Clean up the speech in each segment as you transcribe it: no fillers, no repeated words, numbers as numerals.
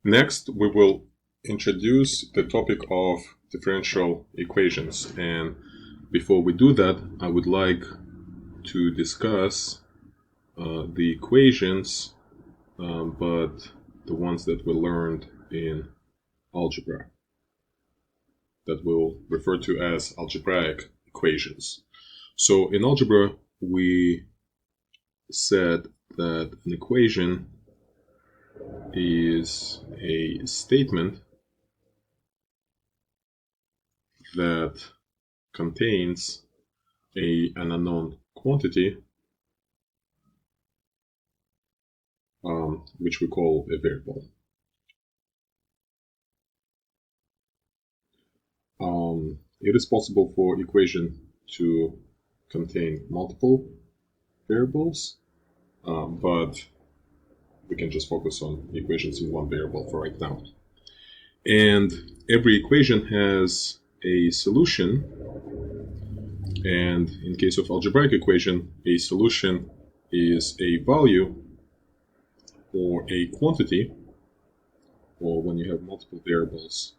Next, we will introduce the topic of differential equations. And before we do that, I would like to discuss the equations, but the ones that we learned in algebra, that we'll refer to as algebraic equations. So in algebra, we said that an equation is a statement that contains an unknown quantity, which we call a variable. It is possible for equation to contain multiple variables, but we can just focus on equations in one variable for right now. And every equation has a solution, and in case of algebraic equation, a solution is a value or a quantity, or when you have multiple variables,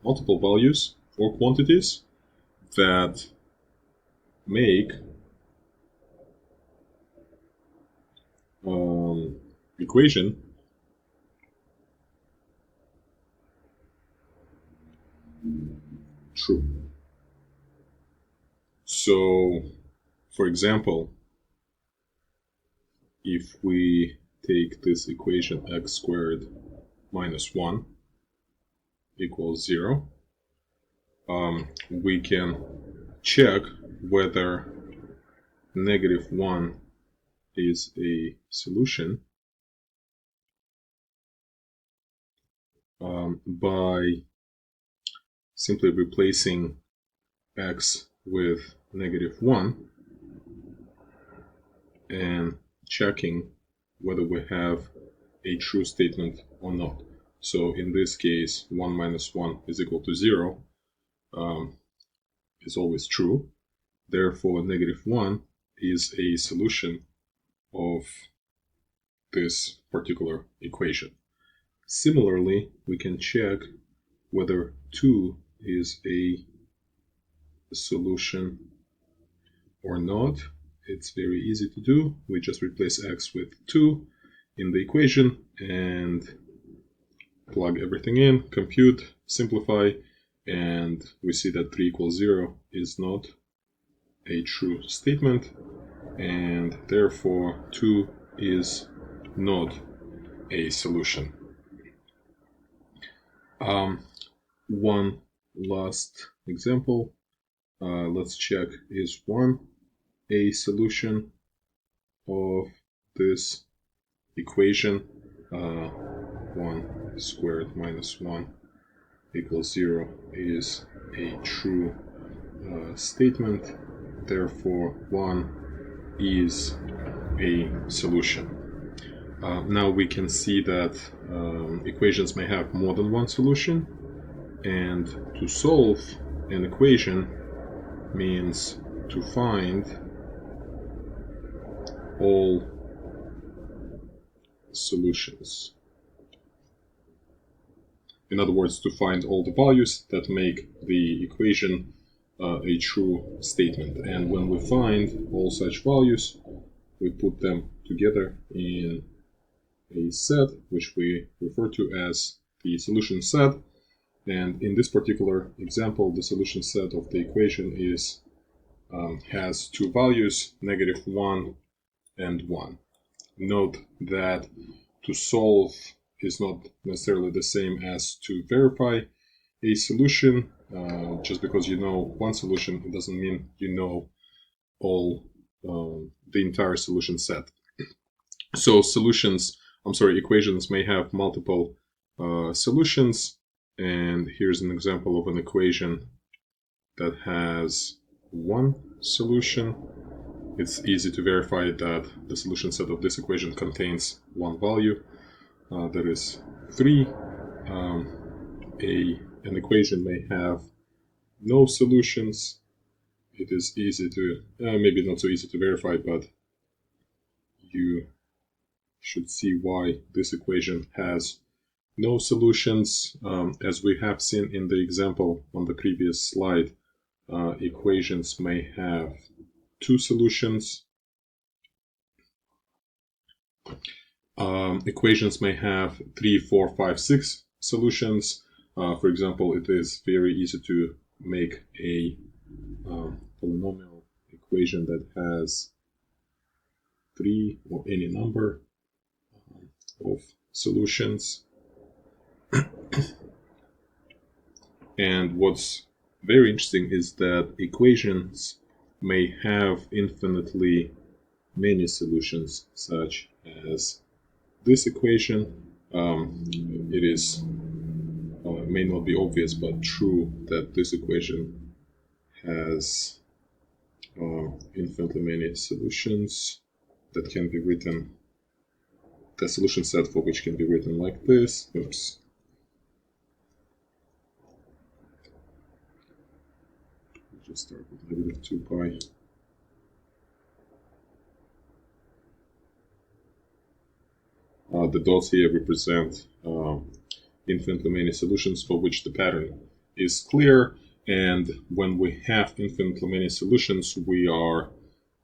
multiple values or quantities that make equation true. So, for example, if we take this equation x squared minus 1 equals 0, we can check whether negative 1 is a solution by simply replacing x with negative 1 and checking whether we have a true statement or not. So in this case, 1 minus 1 is equal to 0 is always true. Therefore, negative 1 is a solution of this particular equation. Similarly, we can check whether 2 is a solution or not. It's very easy to do. We just replace x with 2 in the equation and plug everything in, compute, simplify, and we see that 3 equals 0 is not a true statement, and therefore 2 is not a solution. One last example. Let's check, is 1 a solution of this equation? 1 squared minus 1 equals 0 is a true statement. Therefore, 1 is a solution. Now we can see that equations may have more than one solution, and to solve an equation means to find all solutions. In other words, to find all the values that make the equation a true statement. And when we find all such values, we put them together in a set, which we refer to as the solution set. And in this particular example, the solution set of the equation is has two values, negative 1 and 1. Note that to solve is not necessarily the same as to verify a solution. Just because you know one solution, it doesn't mean you know all the entire solution set. So equations may have multiple solutions, and here's an example of an equation that has one solution. It's easy to verify that the solution set of this equation contains one value, that is 3. An equation may have no solutions. It is easy to, maybe not so easy to verify, but you should see why this equation has no solutions. As we have seen in the example on the previous slide, equations may have two solutions. Equations may have 3, 4, 5, 6 solutions. For example, it is very easy to make a polynomial equation that has 3 or any number of solutions. And what's very interesting is that equations may have infinitely many solutions, such as this equation. It is may not be obvious, but true that this equation has infinitely many solutions that can be written. The solution set for which can be written like this. Oops. Just start with negative 2 pi. The dots here represent infinitely many solutions for which the pattern is clear. And when we have infinitely many solutions, we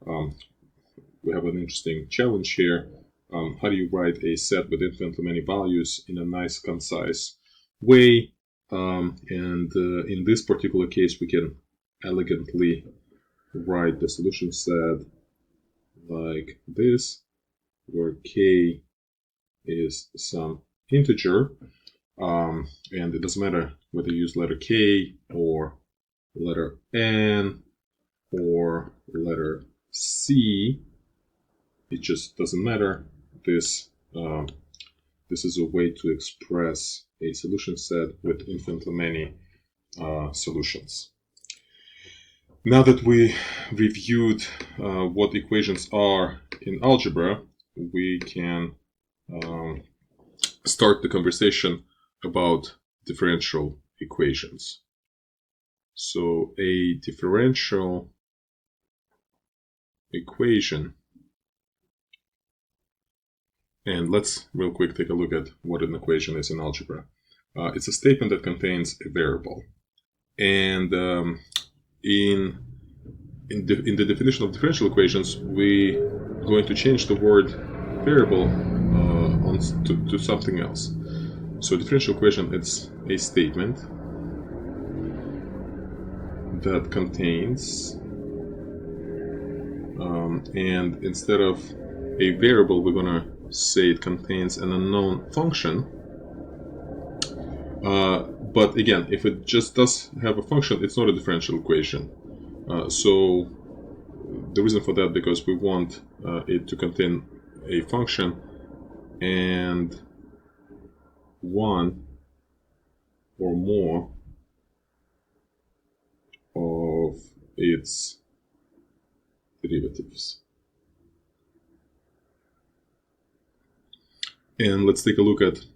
have an interesting challenge here. How do you write a set with infinitely many values in a nice, concise way? In this particular case, we can elegantly write the solution set like this, where k is some integer, and it doesn't matter whether you use letter k or letter n or letter c. It just doesn't matter. This is a way to express a solution set with infinitely many solutions. Now that we reviewed what equations are in algebra, we can start the conversation about differential equations. So a differential equation, and let's real quick take a look at what an equation is in algebra. It's a statement that contains a variable, and in the definition of differential equations, we're going to change the word variable to something else. So differential equation, it's a statement that contains, and instead of a variable, we're gonna say it contains an unknown function. But again, if it just does have a function, it's not a differential equation. So the reason for that, because we want it to contain a function and one or more of its derivatives. And let's take a look at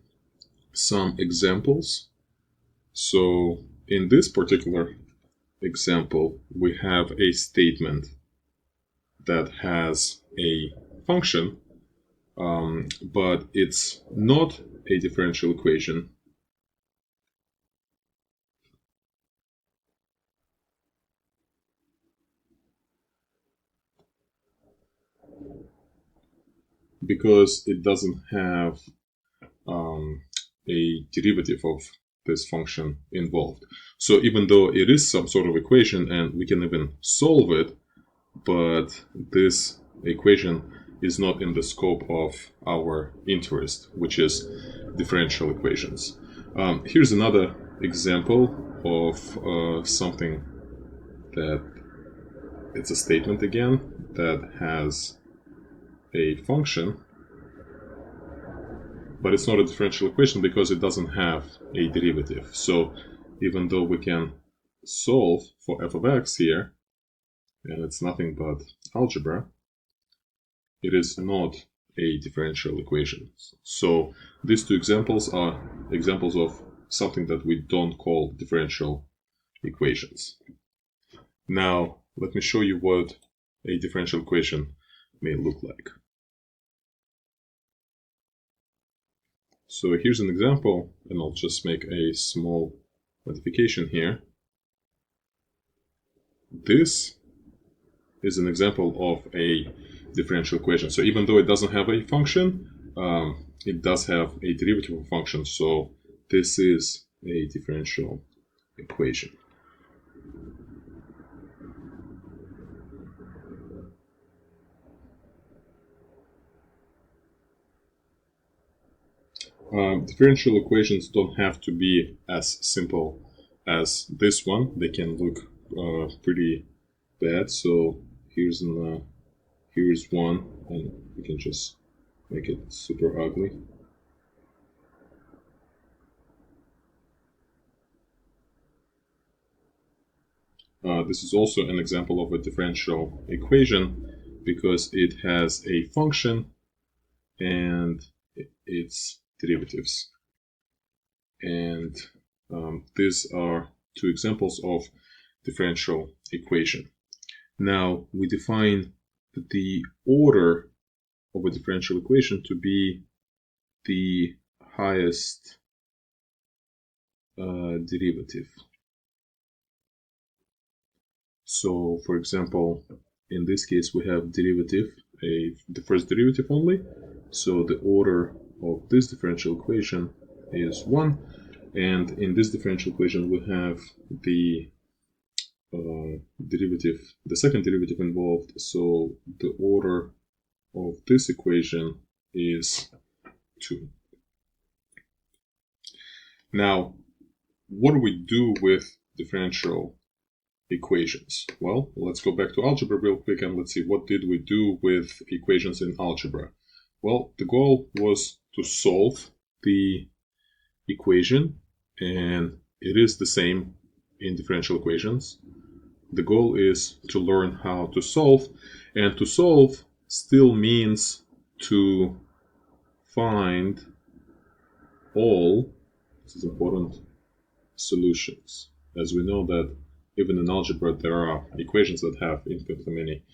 some examples. So in this particular example, we have a statement that has a function, but it's not a differential equation. Because it doesn't have a derivative of this function involved. So even though it is some sort of equation and we can even solve it, but this equation is not in the scope of our interest, which is differential equations. Here's another example of something that it's a statement again that has a function, but it's not a differential equation because it doesn't have a derivative. So even though we can solve for f of x here, and it's nothing but algebra, it is not a differential equation. So these two examples are examples of something that we don't call differential equations. Now let me show you what a differential equation may look like. So here's an example, and I'll just make a small modification here. This is an example of a differential equation. So even though it doesn't have a function, it does have a derivative of a function. So this is a differential equation. Differential equations don't have to be as simple as this one. They can look pretty bad. So here's one, and we can just make it super ugly. This is also an example of a differential equation because it has a function and its derivatives. And these are two examples of differential equation. Now we define the order of a differential equation to be the highest derivative. So for example, in this case we have derivative, the first derivative only. So the order of this differential equation is 1, and in this differential equation we have the derivative, the second derivative involved, so the order of this equation is 2. Now, what do we do with differential equations? Well, let's go back to algebra real quick and let's see what did we do with equations in algebra. Well, the goal was to solve the equation, and it is the same in differential equations. The goal is to learn how to solve, and to solve still means to find all, this is important, solutions. As we know that even in algebra there are equations that have infinitely many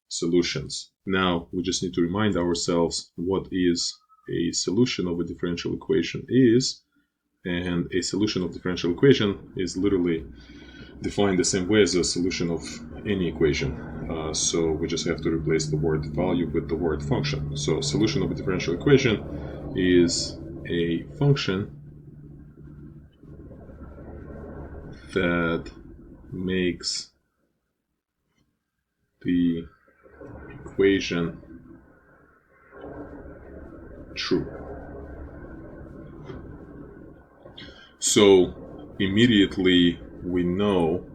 solutions. Now we just need to remind ourselves what is a solution of a differential equation is, and a solution of differential equation is literally defined the same way as a solution of any equation. So we just have to replace the word value with the word function. So solution of a differential equation is a function that makes the equation true. So immediately we know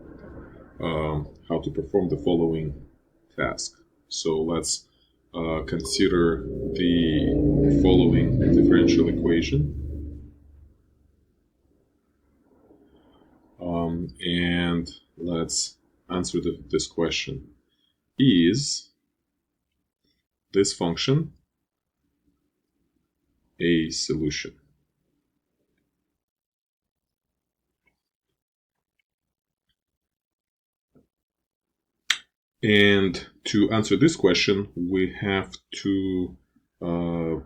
how to perform the following task. So let's consider the following differential equation. And let's answer this question. Is this function a solution? And to answer this question, we have to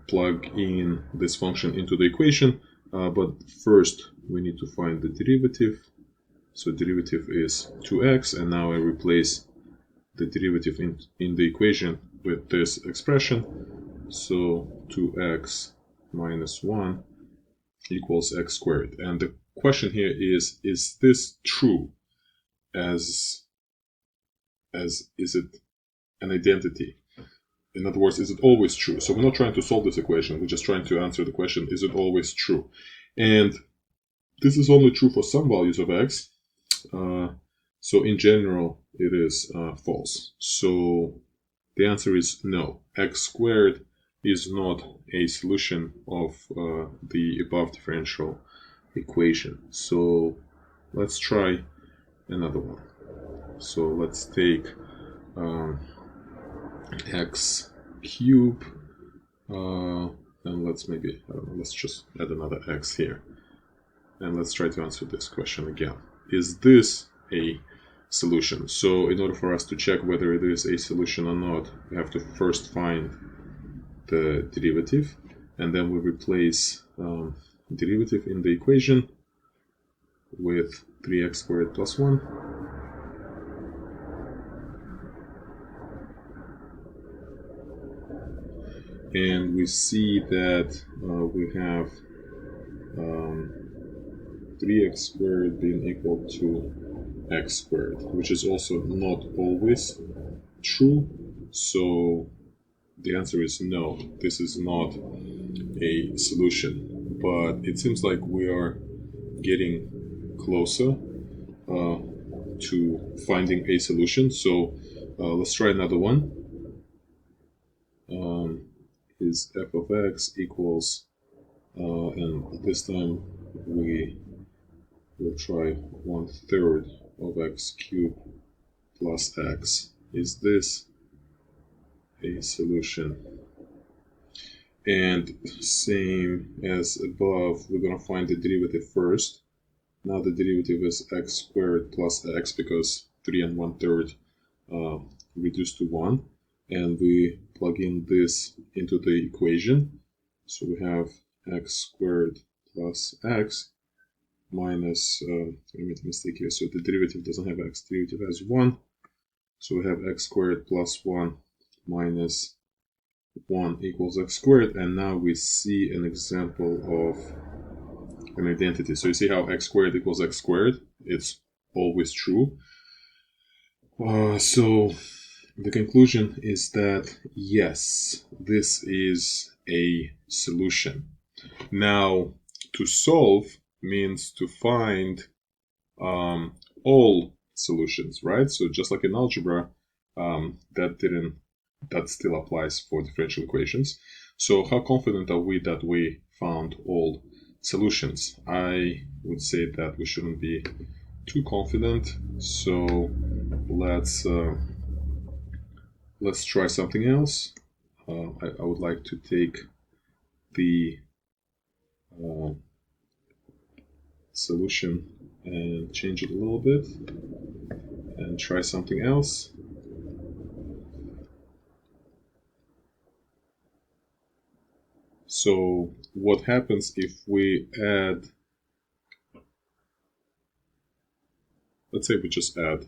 plug in this function into the equation. But first, we need to find the derivative. So derivative is 2x, and now I replace the derivative in the equation with this expression. So 2x minus 1 equals x squared. And the question here is this true? Is it an identity? In other words, is it always true? So we're not trying to solve this equation, we're just trying to answer the question, is it always true? And this is only true for some values of x. So in general, it is false. So the answer is no. X squared is not a solution of the above differential equation. So let's try another one. So let's take x cubed, and let's maybe, I don't know, let's just add another x here. And let's try to answer this question again. Is this a solution? So in order for us to check whether it is a solution or not, we have to first find the derivative. and then we replace derivative in the equation with 3x squared plus 1. And we see that we have 3x squared being equal to x squared, which is also not always true. So the answer is no, this is not a solution. But it seems like we are getting closer to finding a solution. So let's try another one. Is f of x equals, and this time we will try 1/3 of x cubed plus x. Is this a solution? And same as above, we're going to find the derivative first. Now the derivative is x squared plus x, because 3 and 1/3 reduced to 1. And we plug in this into the equation. So we have x squared plus x minus, I made a mistake here, so the derivative doesn't have x, the derivative has 1. So we have x squared plus 1 minus 1 equals x squared, and now we see an example of an identity. So you see how x squared equals x squared? It's always true. So the conclusion is that yes, this is a solution. Now, to solve means to find all solutions, right? So just like in algebra, that still applies for differential equations. So how confident are we that we found all solutions? I would say that we shouldn't be too confident. So let's try something else. I would like to take the solution and change it a little bit and try something else. So what happens if we add, let's say we just add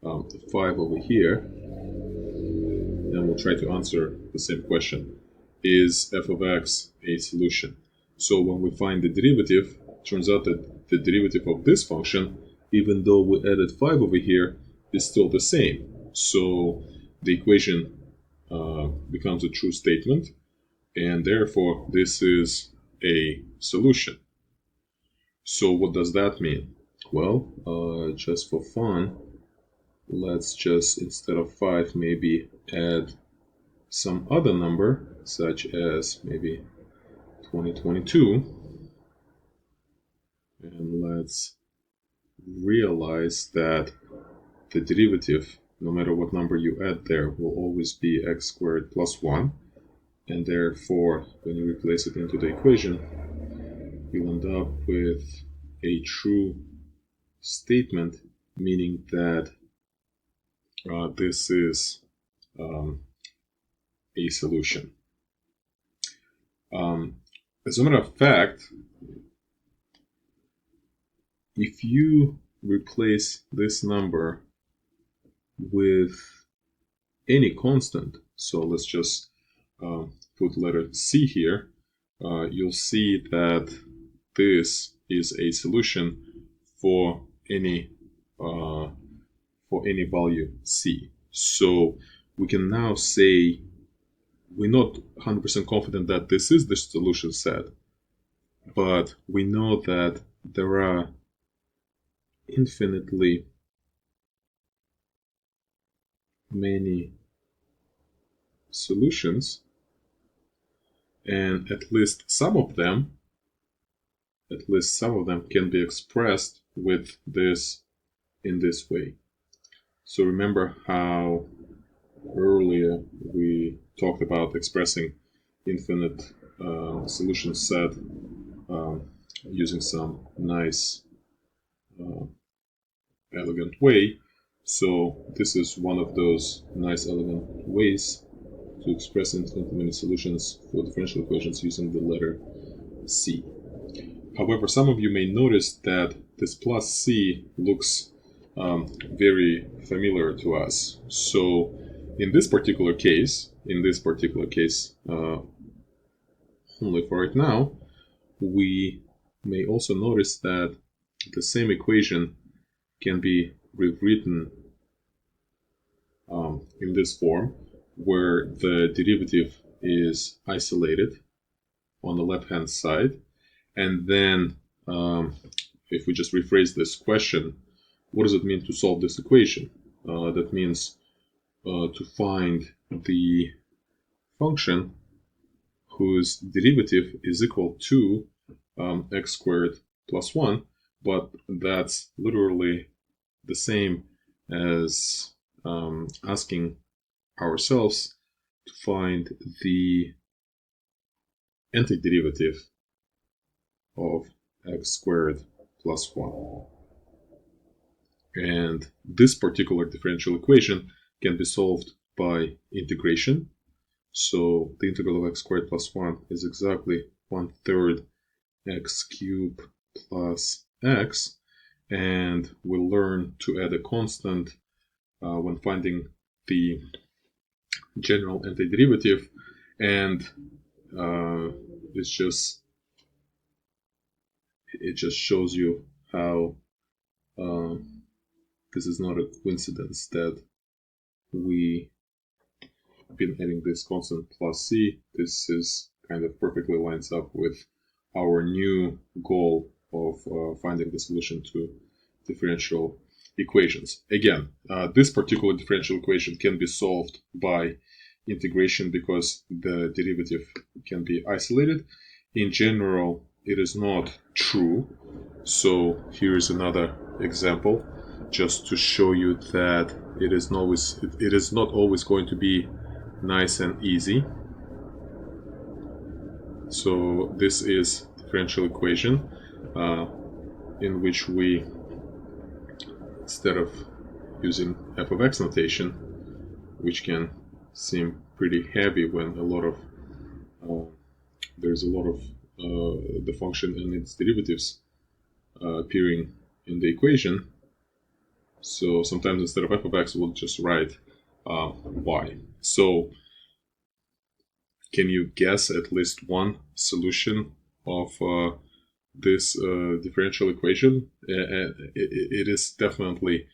5 over here, and we'll try to answer the same question. Is f of x a solution? So when we find the derivative, it turns out that the derivative of this function, even though we added 5 over here, is still the same. So the equation becomes a true statement, and therefore this is a solution. So what does that mean? Well, just for fun, let's just, instead of 5, maybe add some other number, such as maybe 2022. And let's realize that the derivative, no matter what number you add there, will always be x squared plus 1. And therefore, when you replace it into the equation, you'll end up with a true statement, meaning that this is a solution. As a matter of fact, if you replace this number with any constant, so let's just put letter C here, you'll see that this is a solution for any value C. So we can now say we're not 100% confident that this is the solution set, but we know that there are infinitely many solutions, and at least some of them can be expressed with this in this way. So remember how earlier we talked about expressing infinite solution set using some nice elegant way. So this is one of those nice elegant ways to express infinitely many solutions for differential equations using the letter C. However, some of you may notice that this plus C looks very familiar to us. So in this particular case, only for right now, we may also notice that the same equation can be rewritten in this form, where the derivative is isolated on the left-hand side. And then if we just rephrase this question, what does it mean to solve this equation? That means to find the function whose derivative is equal to x squared plus 1, but that's literally the same as asking ourselves to find the antiderivative of x squared plus 1. And this particular differential equation can be solved by integration. So the integral of x squared plus 1 is exactly 1/3 x cubed plus x. And we'll learn to add a constant when finding the general antiderivative. And it just shows you how this is not a coincidence that we been adding this constant plus c. This is kind of perfectly lines up with our new goal of finding the solution to differential equations. Again, this particular differential equation can be solved by integration because the derivative can be isolated. In general, it is not true. So here is another example, just to show you that it is not always going to be nice and easy. So this is differential equation in which we, instead of using f of x notation, which can seem pretty heavy when there's a lot of the function and its derivatives appearing in the equation. So sometimes instead of f of x, we'll just write y. So can you guess at least one solution of this differential equation? It is definitely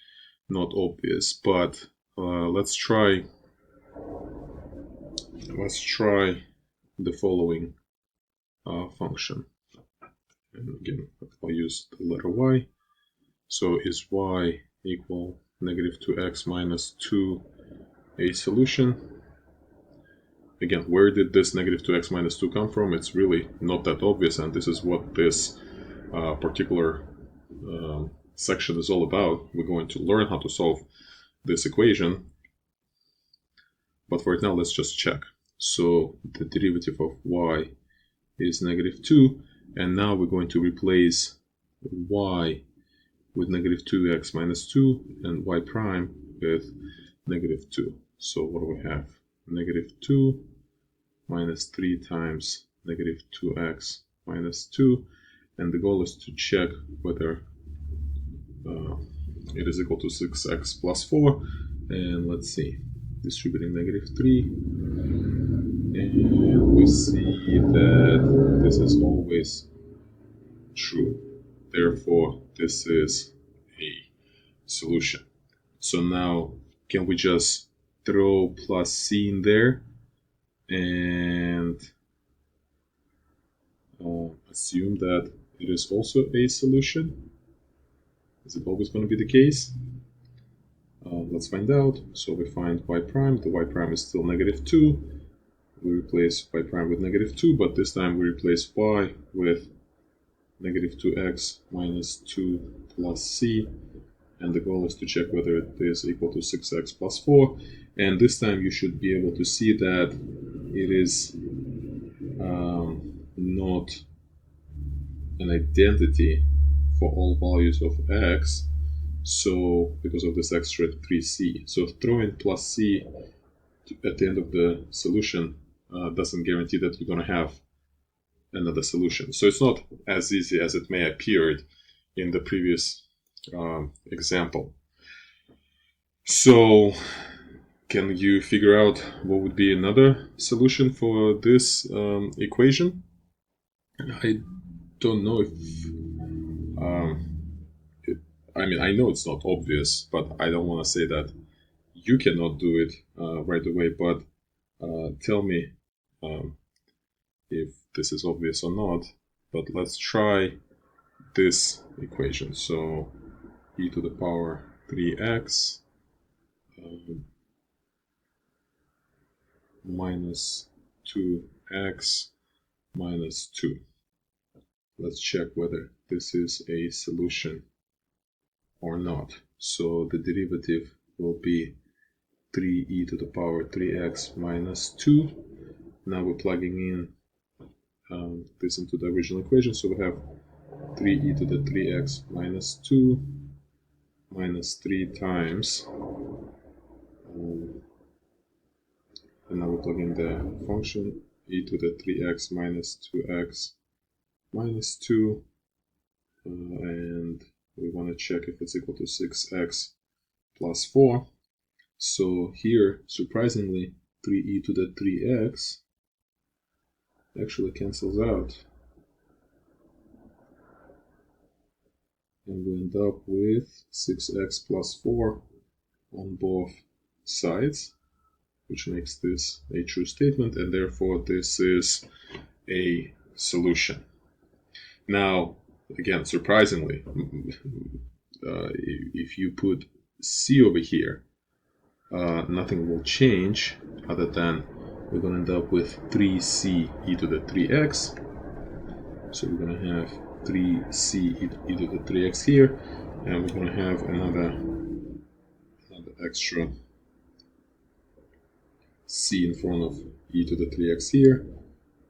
not obvious, but let's try the following function. And again, I'll use the letter y. So is y equal negative 2x minus 2 a solution? Again, where did this negative 2x minus 2 come from? It's really not that obvious, and this is what this particular section is all about. We're going to learn how to solve this equation, but for right now, let's just check. So the derivative of y is negative 2, and now we're going to replace y with negative 2x minus 2 and y prime with negative 2. So what do we have? Negative 2 minus 3 times negative 2x minus 2. And the goal is to check whether it is equal to 6x plus 4. And let's see. Distributing negative 3. And we see that this is always true. Therefore, this is a solution. So now, can we just throw plus c in there and assume that it is also a solution? Is it always going to be the case? Let's find out. So we find y prime. The y prime is still negative 2. We replace y prime with negative 2, but this time we replace y with negative 2x minus 2 plus c. And the goal is to check whether it is equal to 6x plus 4. And this time you should be able to see that it is not an identity for all values of x. So because of this extra 3c. So throw in plus c at the end of the solution doesn't guarantee that you're going to have another solution. So it's not as easy as it may appear in the previous example. So can you figure out what would be another solution for this equation? I don't know if I mean, I know it's not obvious, but I don't want to say that you cannot do it right away. But tell me if this is obvious or not. But let's try this equation. So e to the power 3x minus 2x minus 2. Let's check whether this is a solution or not. So the derivative will be 3e to the power 3x minus 2. Now we're plugging in this into the original equation. So we have 3e to the 3x minus 2 minus 3 times. And now we're plugging the function e to the 3x minus 2x minus 2. And we want to check if it's equal to 6x plus 4. So here, surprisingly, 3e to the 3x actually cancels out. And we end up with 6x plus 4 on both sides, which makes this a true statement, and therefore this is a solution. Now, again, surprisingly, if you put c over here, nothing will change other than we're going to end up with 3c e to the 3x. So we're going to have 3c e to the 3x here, and we're going to have another extra c in front of e to the 3x here,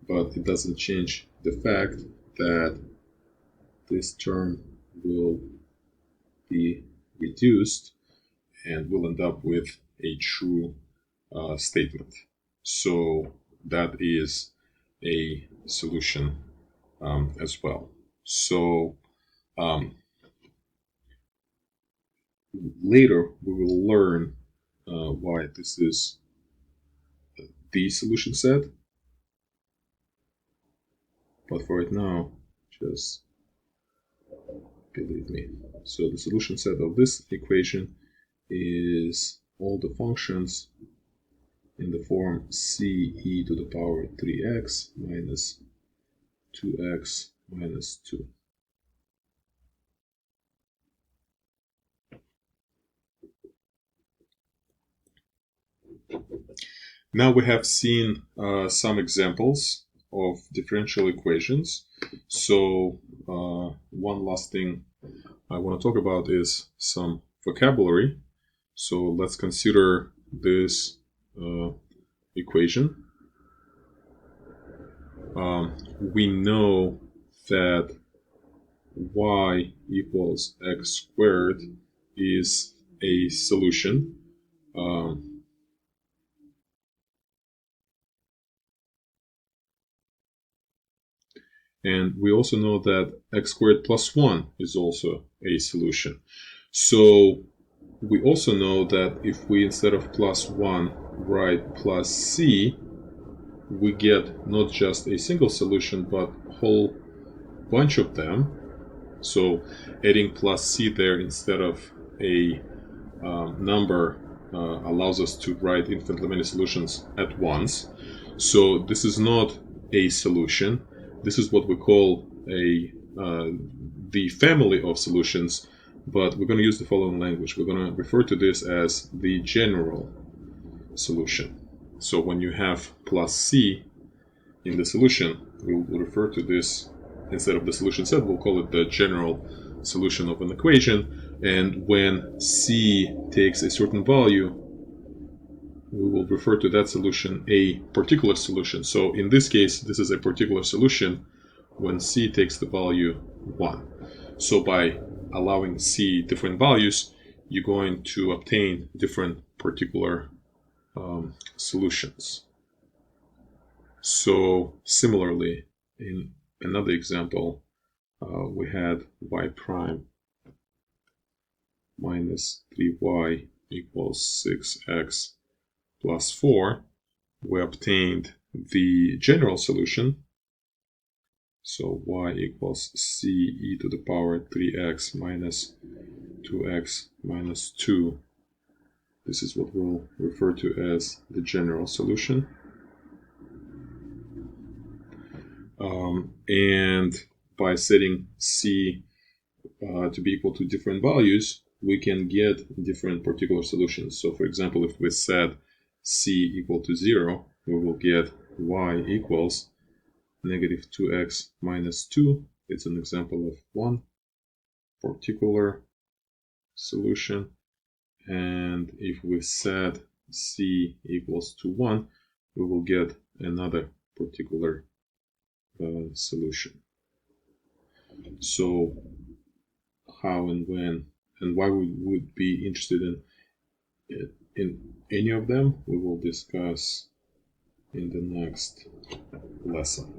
but it doesn't change the fact that this term will be reduced and we'll end up with a true statement. So that is a solution as well. So later we will learn why this is the solution set, but for right now, just believe me. So the solution set of this equation is all the functions in the form c e to the power 3x minus 2x minus 2. Now we have seen some examples of differential equations. So one last thing I want to talk about is some vocabulary. So let's consider this equation. We know that y equals x squared is a solution. And we also know that x squared plus 1 is also a solution. So we also know that if we, instead of plus 1, write plus c, we get not just a single solution, but a whole bunch of them. So adding plus c there instead of a number allows us to write infinitely many solutions at once. So this is not a solution. This is what we call the family of solutions, but we're going to use the following language. We're going to refer to this as the general solution. So when you have plus c in the solution, we'll refer to this, instead of the solution set, we'll call it the general solution of an equation. And when c takes a certain value, we will refer to that solution a particular solution. So in this case, this is a particular solution when c takes the value 1. So by allowing c different values, you're going to obtain different particular solutions. So similarly, in another example, we had y prime minus 3y equals 6x plus 4. We obtained the general solution. So y equals c e to the power 3x minus 2x minus 2. This is what we'll refer to as the general solution. And by setting c to be equal to different values, we can get different particular solutions. So for example, if we set c equal to 0, we will get y equals negative 2x minus 2. It's an example of one particular solution. And if we set c equals to 1, we will get another particular solution. So how and when and why we would be interested in any of them, we will discuss in the next lesson.